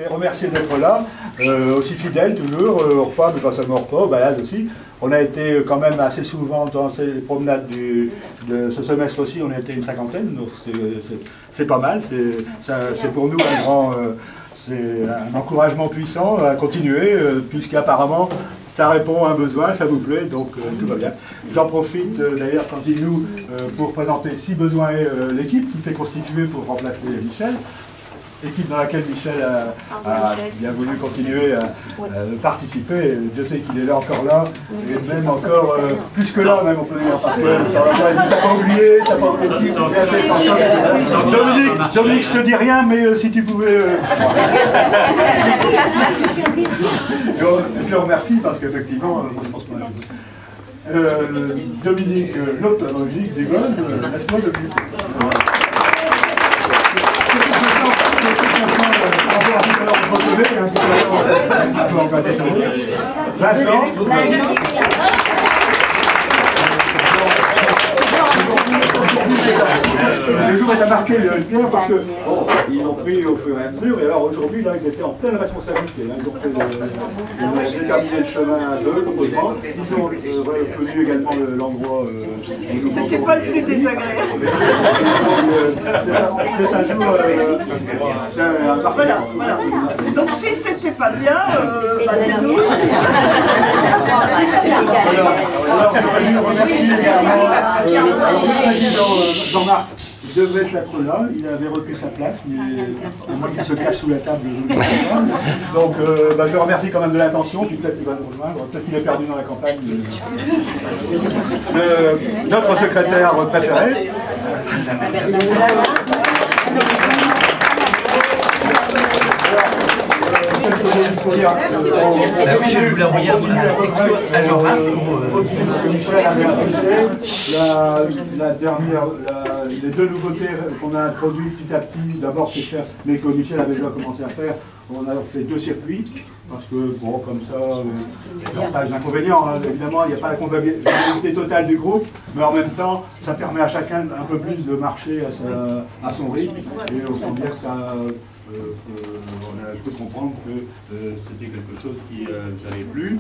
Remercier d'être là, aussi fidèle toujours, au repas, mais pas seulement au repas, aux balades aussi. On a été quand même assez souvent dans ces promenades de ce semestre aussi, on a été une cinquantaine, donc c'est pas mal, c'est pour nous c'est un encouragement puissant à continuer, puisqu'apparemment ça répond à un besoin, ça vous plaît, donc tout va bien. J'en profite d'ailleurs, continue pour présenter si besoin est l'équipe qui s'est constituée pour remplacer Michel. Équipe dans laquelle Michel a bien voulu continuer à participer. Je sais qu'il est là encore là, et même encore plus que là, même on peut dire, parce que t'as pas oublié, t'as pas oublié. Dominique, je te dis rien, mais si tu pouvais. Je le remercie parce qu'effectivement, je pense qu'on a. Dominique, l'autre Dominique Desgosses, laisse-moi Dominique. Vincent. Le jour est à marquer le Pierre parce que bon, ils ont pris au fur et à mesure, et alors aujourd'hui là ils étaient en pleine responsabilité. Là, ils ont déterminé le chemin à deux complètement. Ils ont reconnu également l'endroit. C'était pas le plus désagréable. C'est un jour. Voilà. Donc si c'était pas bien, c'est nous aussi. Alors, je remercie également le président Jean-Marc. Il devait être là, il avait repris sa place, mais à moins qu'il se cache sous la table, je ne sais pas. Donc je le remercie quand même de l'attention, puis peut-être qu'il va nous rejoindre, peut-être qu'il est perdu dans la campagne. Notre secrétaire préféré. Oui, je vais vous l'envoyer un texto à Jean-Marc les deux nouveautés qu'on a introduites petit à petit, d'abord c'est faire, mais que Michel avait déjà commencé à faire, on a fait 2 circuits, parce que bon, comme ça, il n'y a pas d'inconvénient, hein, évidemment, il n'y a pas la convivialité totale du groupe, mais en même temps, ça permet à chacun un peu plus de marcher à son rythme, et on peut dire que ça... on a pu comprendre que c'était quelque chose qui n'avait plu.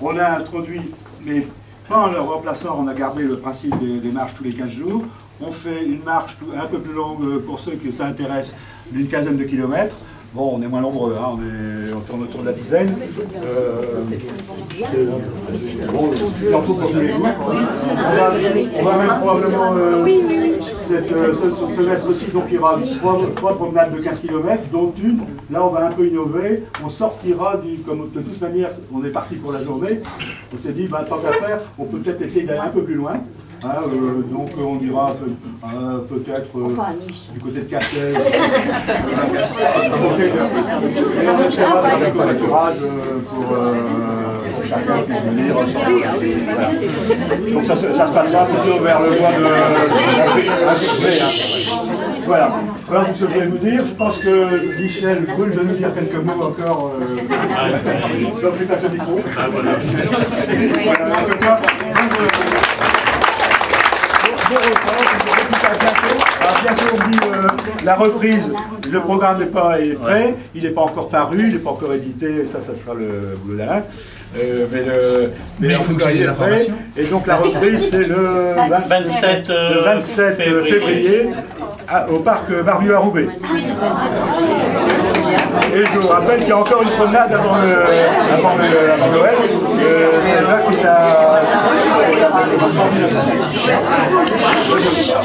On a introduit, mais pas en le remplaçant, on a gardé le principe des marches tous les 15 jours. On fait une marche un peu plus longue pour ceux que ça intéresse, d'une quinzaine de kilomètres. Bon, on est moins nombreux, hein, on tourne autour de la dizaine. Il en faut pour tous les goûts. On va même probablement, ce semestre-ci, donc il y aura 3 promenades de 15 km, dont une. Là, on va un peu innover. On sortira, comme de toute manière, on est parti pour la journée. On s'est dit, tant qu'à faire, on peut peut-être essayer d'aller un peu plus loin. Donc on ira peut-être du côté de Cassel. Et on essaiera de faire des covoiturage pour chacun puisse venir. Donc ça se passera plutôt vers le mois de mai. Voilà ce que je voulais vous dire. Je pense que Michel brûle de nous dire quelques mots encore. Je vais passer le micro. Voilà, en tout cas, bientôt on dit la reprise, le programme n'est pas prêt, il n'est pas encore paru, il n'est pas encore édité, ça sera le boulot d'Alain. Mais en tout cas il est prêt, et donc la reprise c'est le 27 février au parc Barbieux à Roubaix. Et je vous rappelle qu'il y a encore une promenade avant Noël, c'est là qui est à...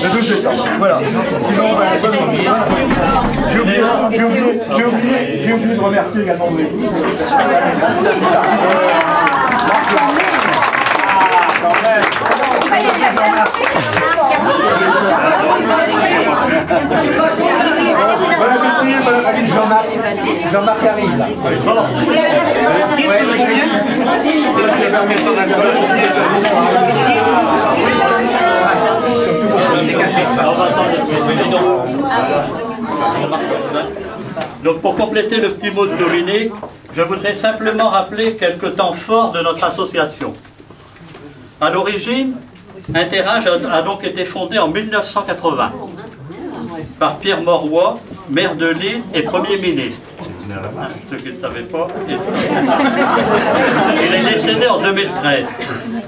Le 12 décembre, voilà. Sinon, j'ai oublié de remercier également mon épouse. Jean-Marc arrive là. Donc pour compléter le petit mot de Dominique, je voudrais simplement rappeler quelques temps forts de notre association. À l'origine, Interage a donc été fondé en 1980 par Pierre Mauroy, maire de Lille et Premier ministre. ceux qui ne savaient pas. Il est décédé en 2013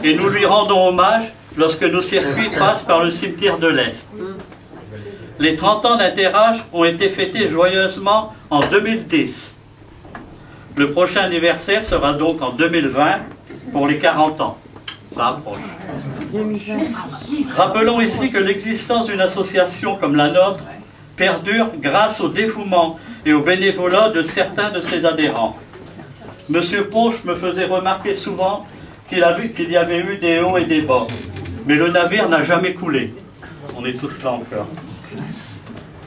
et nous lui rendons hommage lorsque nos circuits passent par le cimetière de l'Est. Les 30 ans d'Interage ont été fêtés joyeusement en 2010. Le prochain anniversaire sera donc en 2020 pour les 40 ans. Ça approche. Rappelons ici que l'existence d'une association comme la nôtre perdure grâce au dévouement et au bénévolat de certains de ses adhérents. Monsieur Ponche me faisait remarquer souvent qu'il y avait eu des hauts et des bas, mais le navire n'a jamais coulé. On est tous là encore.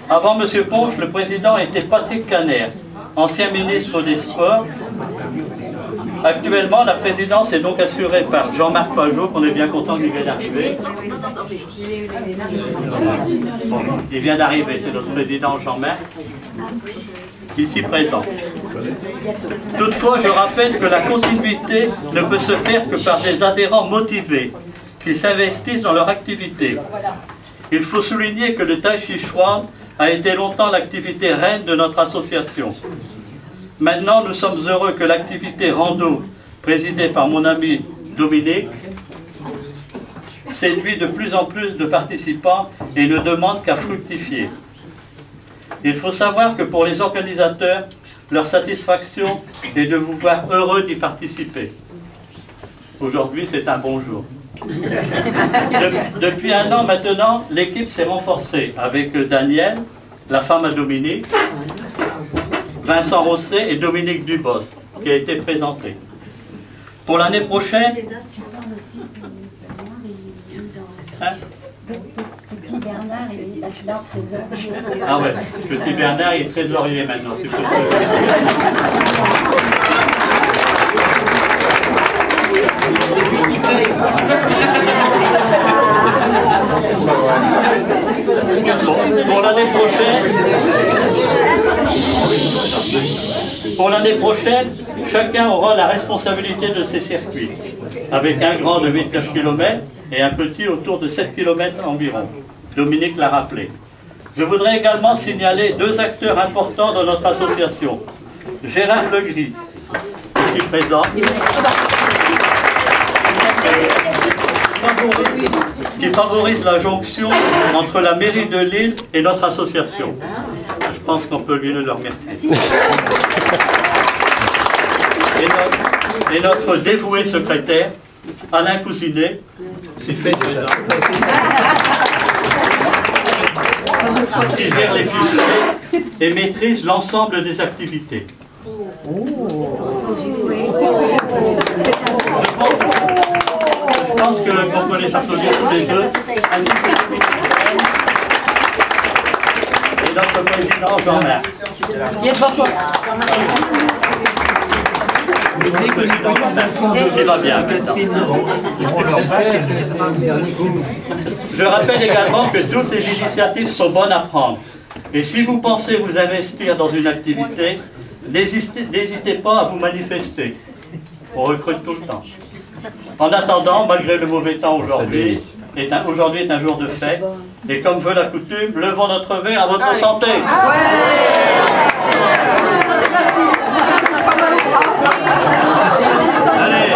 Avant Monsieur Ponche, le président était Patrick Caner, ancien ministre des Sports. Actuellement, la présidence est donc assurée par Jean-Marc Pajot, qu'on est bien content qu'il vienne d'arriver. Il vient d'arriver, c'est notre président Jean-Marc, ici présent. Toutefois, je rappelle que la continuité ne peut se faire que par des adhérents motivés, qui s'investissent dans leur activité. Il faut souligner que le Tai Chi Chuan a été longtemps l'activité reine de notre association. Maintenant, nous sommes heureux que l'activité rando, présidée par mon ami Dominique, séduit de plus en plus de participants et ne demande qu'à fructifier. Il faut savoir que pour les organisateurs, leur satisfaction est de vous voir heureux d'y participer. Aujourd'hui, c'est un bon jour. Depuis un an maintenant, l'équipe s'est renforcée avec Daniel, la femme à Dominique, Vincent Rosset et Dominique Dubos, qui a été présenté. Pour l'année prochaine... Hein? Petit Bernard, il est là, trésorier. Ah ouais, Petit Bernard est trésorier maintenant. Pour l'année prochaine, chacun aura la responsabilité de ses circuits, avec un grand de 8-9 km et un petit autour de 7 km environ. Dominique l'a rappelé. Je voudrais également signaler deux acteurs importants dans notre association. Gérard Legris, ici présent, qui favorise la jonction entre la mairie de Lille et notre association. Je pense qu'on peut lui le remercier. Et notre dévoué secrétaire, Alain Cousinet, C'est fait déjà. qui gère les fichiers et maîtrise l'ensemble des activités. Je pense qu'on peut les applaudir tous les deux, ainsi que et notre président Jean-Marc. Il va bien. Je rappelle également que toutes ces initiatives sont bonnes à prendre. Et si vous pensez vous investir dans une activité, n'hésitez pas à vous manifester. On recrute tout le temps. En attendant, malgré le mauvais temps aujourd'hui, aujourd'hui est un jour de fête. Et comme veut la coutume, levons notre verre à votre santé. Allez.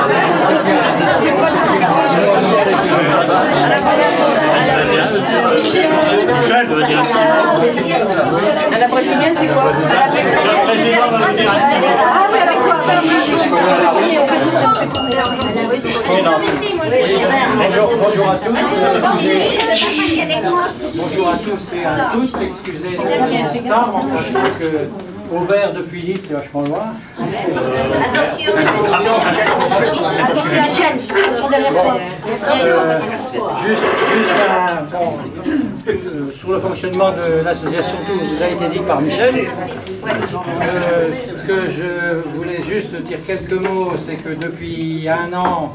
Michel veut dire ça. À la brésilienne, c'est quoi? Le président va vous dire un petit mot. Ah oui, avec ça. Bonjour à tous. Bonjour à tous et à toutes. Excusez le retard, enfin je trouve que Aubert depuis Lille, c'est vachement loin. Attention. Juste sur le fonctionnement de l'association, tout vous a été dit par Michel. Ce que je voulais juste dire quelques mots, c'est que depuis un an,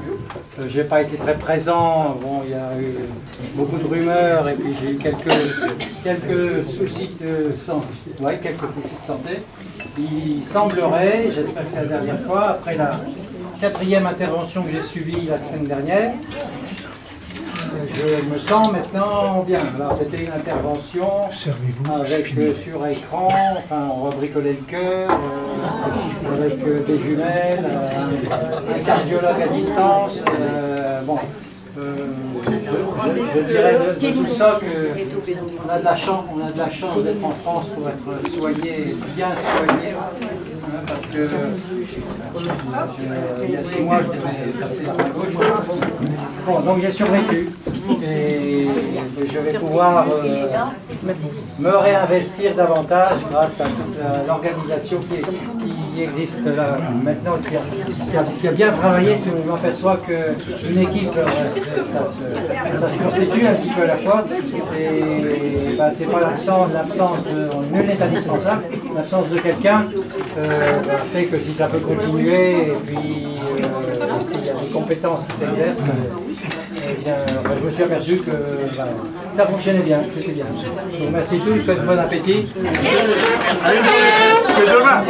je n'ai pas été très présent. Bon, il y a eu beaucoup de rumeurs et puis j'ai eu quelques soucis de santé. Il semblerait, j'espère que c'est la dernière fois, après la 4e intervention que j'ai suivie la semaine dernière, je me sens maintenant bien. Alors c'était une intervention avec sur écran, enfin on va bricoler le cœur, avec des jumelles, un cardiologue à distance. Bon, je dirais de tout ça qu'on a de la chance d'être en France pour être soigné, bien soigné, hein, parce que il y a 6 mois je devais passer dans la gauche. Bon, donc j'ai survécu et je vais pouvoir me réinvestir davantage grâce à l'organisation qui existe là maintenant, qui a bien travaillé. Tu m'aperçois qu'une équipe, ça se constitue un petit peu à la fois, et ben, c'est pas l'absence de nul n'est indispensable, l'absence de quelqu'un fait que si ça peut continuer, et puis s'il y a des compétences qui s'exercent, eh bien, je me suis aperçu que ça fonctionnait bien, c'était bien. Donc merci tous, je vous souhaite bon appétit. C'est demain.